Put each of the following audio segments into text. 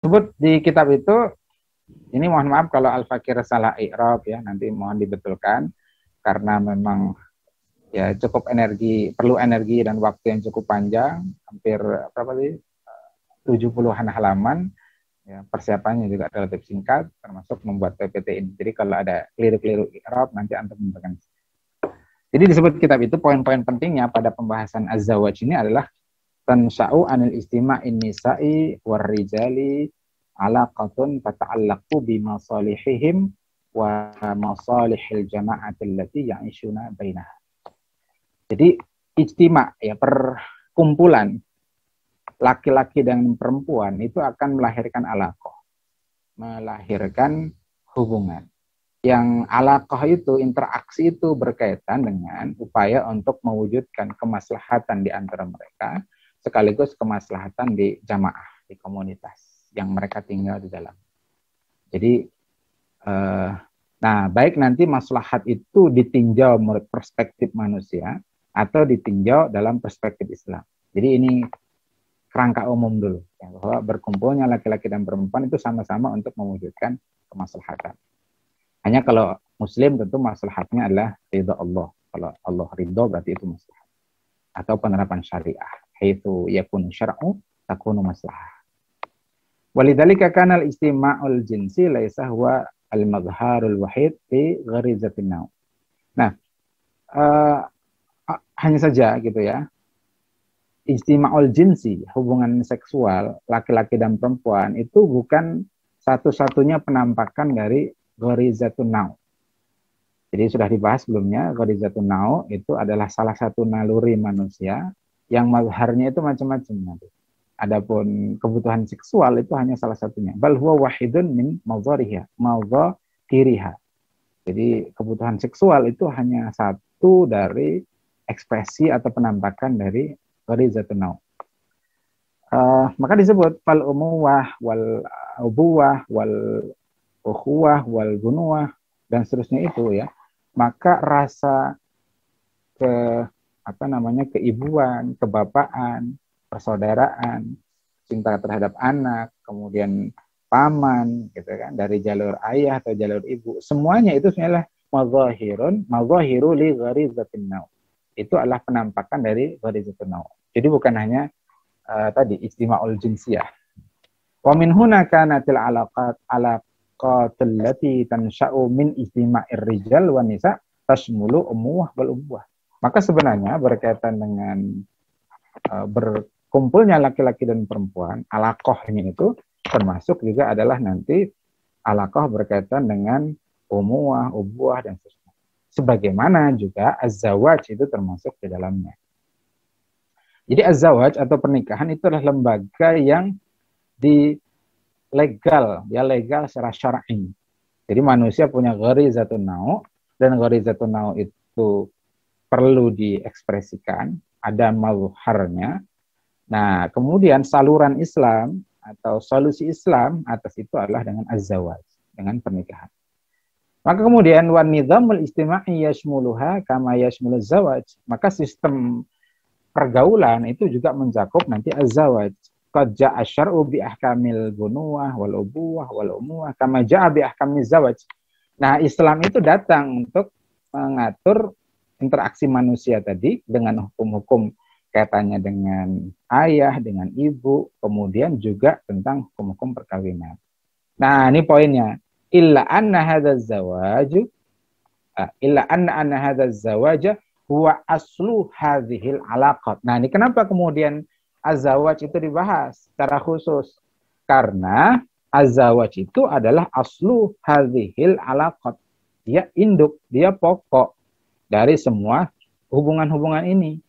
Sebut di kitab itu, ini mohon maaf kalau Al-Fakir salah i'rab ya, nanti mohon dibetulkan karena memang ya cukup perlu energi dan waktu yang cukup panjang, hampir berapa sih? 70-an halaman. Ya, persiapannya juga relatif singkat, termasuk membuat PPT ini. Jadi kalau ada keliru-keliru i'rab, nanti antum menentukan. Jadi disebut kitab itu poin-poin pentingnya pada pembahasan az-zawaj ini adalah tansha'u anil istima'in nisa'i warrijali alaqatun tata'allaqu bimasalihihim wa masalihil jama'atil lati ya'ishuna bainaha. Jadi ijtima' ya, perkumpulan laki-laki dan perempuan itu akan melahirkan alaqah, melahirkan hubungan. Yang alaqah itu, interaksi itu berkaitan dengan upaya untuk mewujudkan kemaslahatan di antara mereka, sekaligus kemaslahatan di jamaah, di komunitas yang mereka tinggal di dalam. Jadi, nah baik nanti maslahat itu ditinjau menurut perspektif manusia atau ditinjau dalam perspektif Islam. Jadi ini kerangka umum dulu, ya, bahwa berkumpulnya laki-laki dan perempuan itu sama-sama untuk mewujudkan kemaslahatan. Hanya kalau Muslim tentu maslahatnya adalah ridha Allah. Kalau Allah ridha berarti itu maslahat. Atau penerapan syariah. Haitsu yakunu syar'u takunu maslahah. Walidzalika kana al-istima'ul jinsi laisa huwa al-madharul wahid fi gharizatin naw. Nah, hanya saja gitu ya. Istima'ul jinsi, hubungan seksual laki-laki dan perempuan itu bukan satu-satunya penampakan dari gharizatun naw. Jadi sudah dibahas sebelumnya, gharizatun naw itu adalah salah satu naluri manusia yang mazharnya itu macam-macam. Adapun kebutuhan seksual itu hanya salah satunya. Bal huwa wahidun min mawdhariha, mawdhariha. Jadi kebutuhan seksual itu hanya satu dari ekspresi atau penampakan dari gharizatun naw. Maka disebut fal umuwah wal ubuwah wal ukhuwah wal bunuwah dan seterusnya itu ya. Maka rasa keibuan, kebapaan, persaudaraan, cinta terhadap anak, kemudian paman gitu kan, dari jalur ayah atau jalur ibu, semuanya itu sebenarnya madzahiru li gharizatin naw. Itu adalah penampakan dari gharizatun naw. Jadi bukan hanya tadi istima'ul jinsiyah. Wa min huna kanatil alaqatul lati tansha'u min istima'ir rijal wan nisa tashmulu umuwah wal ubuwah. Maka sebenarnya berkaitan dengan berkumpulnya laki-laki dan perempuan, alaqahnya itu termasuk juga adalah nanti alaqah berkaitan dengan umuwah, ubuwah dan seterusnya. Sebagaimana juga az-zawaj itu termasuk di dalamnya. Jadi az-zawaj atau pernikahan itu adalah lembaga yang legal secara syar'i. Jadi manusia punya gharizatun naw, dan gharizatun naw itu perlu diekspresikan, ada mazharnya. Nah, kemudian saluran Islam atau solusi Islam atas itu adalah dengan az-zawaj, dengan pernikahan. Maka kemudian wan nizamul istima'i yashmuluha kama yashmuluz zawaj. Maka sistem pergaulan itu juga mencakup nanti az-zawaj. Qad ja'a syar'u bi ahkamil bunuwah wal ubuwah wal umuwah kama ja'a bi ahkamiz zawaj. Nah, Islam itu datang untuk mengatur interaksi manusia tadi dengan hukum-hukum kaitannya dengan ayah, dengan ibu, kemudian juga tentang hukum-hukum perkawinan. Nah, ini poinnya. Illa anna hadzal zawaju zawaja huwa aslu hadhil alaqat. Nah, ini kenapa kemudian az-zawaj itu dibahas secara khusus? Karena az-zawaj itu adalah aslu hadhil alaqat. Dia induk, dia pokok dari semua hubungan-hubungan ini.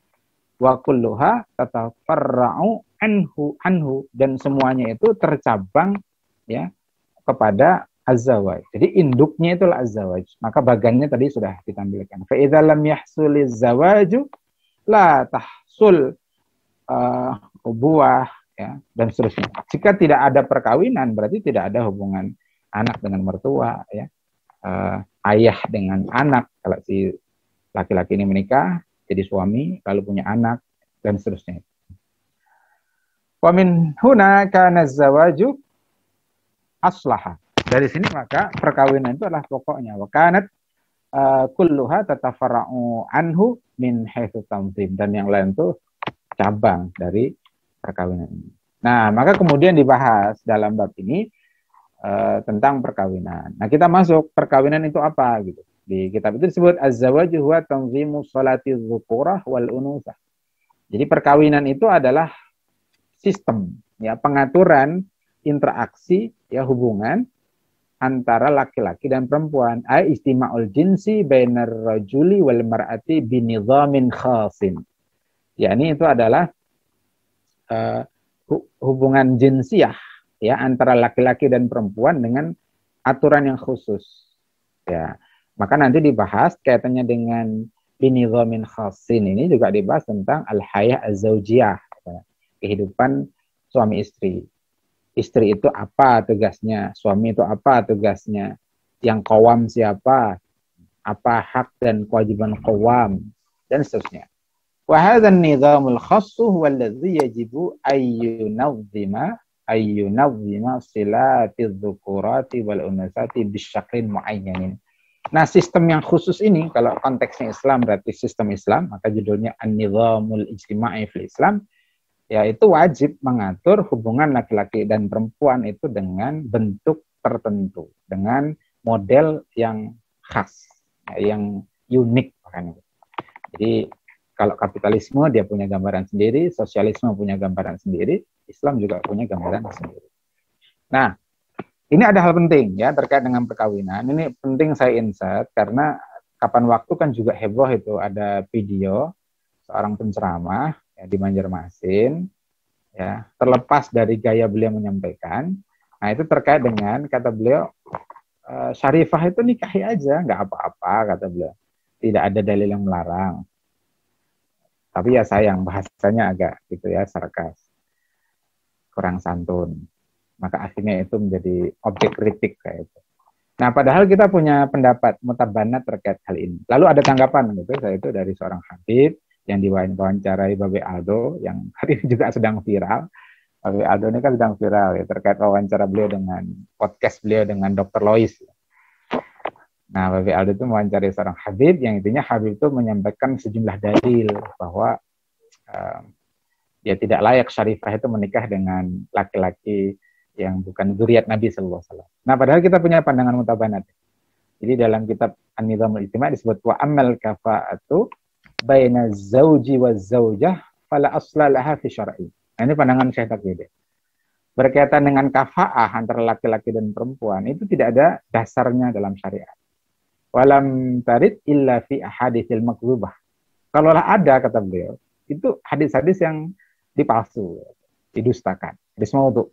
Wa kulluha tatafarra'u anhu, dan semuanya itu tercabang ya kepada az-zawaj. Jadi induknya itulah az-zawaj. Maka bagannya tadi sudah ditampilkan. Fa idza lam yahsuliz zawaju la tahsul ubuwah ya dan seterusnya. Jika tidak ada perkawinan berarti tidak ada hubungan anak dengan mertua ya. Ayah dengan anak, kalau si laki-laki ini menikah jadi suami lalu punya anak dan seterusnya. Wa min huna kana az-zawaju aslaha. Dari sini maka perkawinan itu adalah pokoknya. Wa kanat kulluha tatafarra'u anhu min haitsu tanzim, dan yang lain itu cabang dari perkawinan ini. Nah, maka kemudian dibahas dalam bab ini tentang perkawinan. Nah, kita masuk perkawinan itu apa gitu. Di kitab itu disebut az-zawaju huwa tanzimu sholati dzukurah wal unusah. Jadi perkawinan itu adalah sistem ya, pengaturan interaksi ya, hubungan antara laki-laki dan perempuan. Ai istima'ul jinsi bainar rajuli wal mar'ati binidhamin khasin. Ya, ini itu adalah hubungan jinsiah ya, antara laki-laki dan perempuan dengan aturan yang khusus. Ya, maka nanti dibahas kaitannya dengan binidhamin khasin, ini juga dibahas tentang al-hayah az-zawjiyah, ya, kehidupan suami istri. Istri itu apa tugasnya, suami itu apa tugasnya, yang qawam siapa, apa hak dan kewajiban qawam, dan seterusnya. Wa hadzal nizamul khassu huwa alladhi yajibu ayyunawwima silatiz dzukurati wal unasati bisyaklin muayyanin. Nah, sistem yang khusus ini kalau konteksnya Islam berarti sistem Islam, maka judulnya An-Nizamul Ijtima'i fil Islam, yaitu wajib mengatur hubungan laki-laki dan perempuan itu dengan bentuk tertentu, dengan model yang khas, yang unik makanya. Jadi kalau kapitalisme dia punya gambaran sendiri, sosialisme punya gambaran sendiri, Islam juga punya gambaran sendiri. Nah, ini ada hal penting ya terkait dengan perkawinan. Ini penting saya insert karena kapan waktu kan juga heboh itu ada video seorang penceramah ya, di Banjarmasin ya, terlepas dari gaya beliau menyampaikan. Nah, itu terkait dengan kata beliau syarifah itu nikahi aja, nggak apa-apa kata beliau. Tidak ada dalil yang melarang. Tapi ya sayang bahasanya agak gitu ya, sarkas, kurang santun. Maka akhirnya itu menjadi objek kritik kayak itu. Nah, padahal kita punya pendapat mutabanat terkait hal ini. Lalu ada tanggapan gitu, yaitu dari seorang habib yang diwawancarai Babe Aldo, yang hari ini juga sedang viral. Babe Aldo ini kan sedang viral ya, terkait wawancara beliau dengan podcast beliau dengan Dr. Lois. Nah, Babe Aldo itu mewawancarai seorang habib, yang intinya habib itu menyampaikan sejumlah dalil bahwa ya tidak layak syarifah itu menikah dengan laki-laki yang bukan zuriat Nabi sallallahu alaihi wasallam. Nah, padahal kita punya pandangan mutabanat. Jadi dalam kitab An-Nizamul Ijtima' disebut wa amal kafa'atu baina zauji wa zaujah fala asla laha fi syar'i. Nah, ini pandangan Syekh Taqiyuddin. Berkaitan dengan kafa'ah antara laki-laki dan perempuan itu tidak ada dasarnya dalam syariat. Walam tarid illa fi ahaditsil makdzubah. Kalaulah ada kata beliau, itu hadis-hadis yang dipalsu, didustakan, hadis maudhu.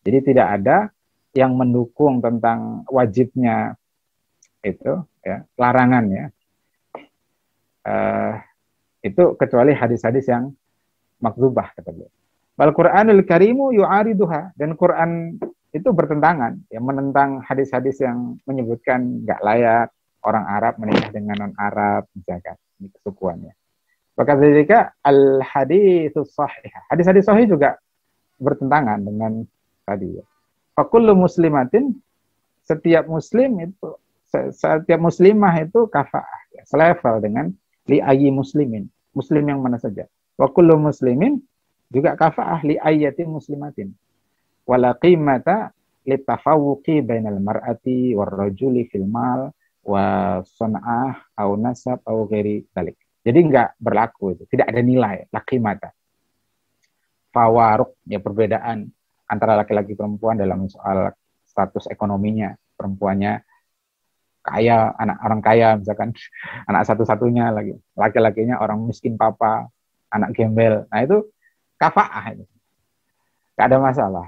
Jadi tidak ada yang mendukung tentang wajibnya itu, ya, larangan ya, itu kecuali hadis-hadis yang makdzubah kata beliau. Wal Qur'anul Karimu yu'ariduha, dan Quran itu bertentangan, ya, menentang hadis-hadis yang menyebutkan nggak layak orang Arab menikah dengan non Arab misalkan, ini kesukuannya. Wakadzalika al haditsus sahih, hadis-hadis sahih juga bertentangan dengan tadi ya. Fakullu muslimatin, setiap muslim itu, setiap muslimah itu kafaah ya, selevel dengan li ayyi muslimin, muslim yang mana saja. Wa kullu muslimin juga kafaah li ayyati muslimatin. Wala qimata li tafawuqi bainal mar'ati war rajuli fil mal wa san'ah au nasab au ghairi dzalik. Jadi enggak berlaku itu, tidak ada nilai la qimata. Fawaruq ya, perbedaan antara laki-laki perempuan dalam soal status ekonominya. Perempuannya kaya, anak orang kaya misalkan, anak satu-satunya lagi. Laki-lakinya orang miskin papa, anak gembel. Nah, itu kafaah itu. Gak ada masalah.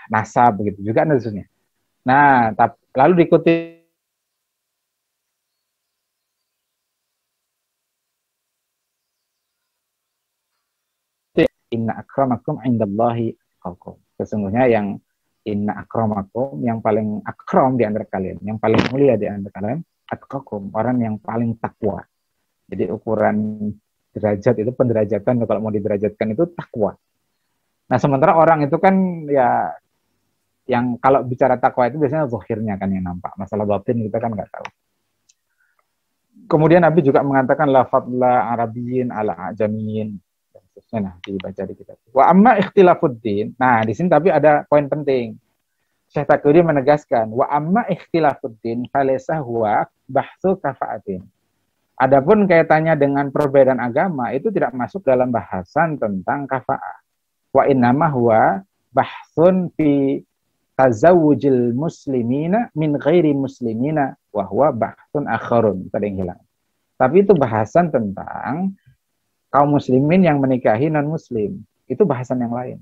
Nasab begitu juga maksudnya. Nah, lalu diikuti inna akramakum indallahi atqakum. Sesungguhnya yang inna akramakum, yang paling akram di antara kalian, yang paling mulia di antara kalian, atqakum, orang yang paling takwa. Jadi ukuran derajat itu, penderajatan kalau mau diderajatkan itu takwa. Nah, sementara orang itu kan ya yang kalau bicara takwa itu biasanya zahirnya kan yang nampak. Masalah batin kita kan nggak tahu. Kemudian Nabi juga mengatakan la fadla Arabiyyin ala ajamiyin. Nah, dibaca di kitab. Wa amma ikhtilafuddin. Nah, di sini tapi ada poin penting. Syekh Taqiyuddin menegaskan, wa amma ikhtilafuddin falaysa huwa bahsu kafaatin. Adapun kaitannya dengan perbedaan agama itu tidak masuk dalam bahasan tentang kafaah. Wa innama huwa bahsun fi tazawujil muslimina min ghairi muslimina wa huwa bahsun akharun. Tadi yang hilang. Tapi itu bahasan tentang kaum muslimin yang menikahi non-muslim. Itu bahasan yang lain.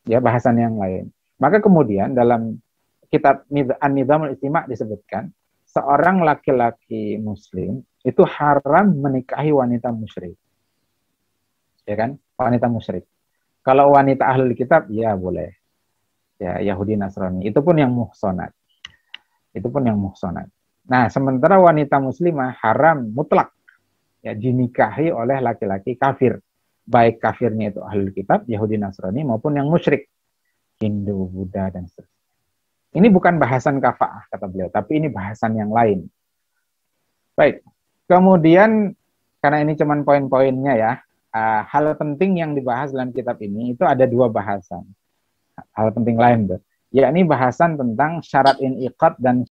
Ya, bahasan yang lain. Maka kemudian dalam kitab An-Nizamul Istima' disebutkan, seorang laki-laki muslim itu haram menikahi wanita musyrik. Ya kan? Wanita musyrik. Kalau wanita ahlul kitab, ya boleh. Ya, Yahudi Nasrani. Itu pun yang muhsonat. Itu pun yang muhsonat. Nah, sementara wanita muslimah haram mutlak ya dinikahi oleh laki-laki kafir. Baik kafirnya itu ahlul kitab, Yahudi Nasrani maupun yang musyrik, Hindu, Buddha dan seterusnya. Ini bukan bahasan kafaah kata beliau, tapi ini bahasan yang lain. Baik. Kemudian karena ini cuman poin-poinnya ya, hal penting yang dibahas dalam kitab ini itu ada dua bahasan. Hal penting lain tuh, yakni bahasan tentang syarat iniqad dan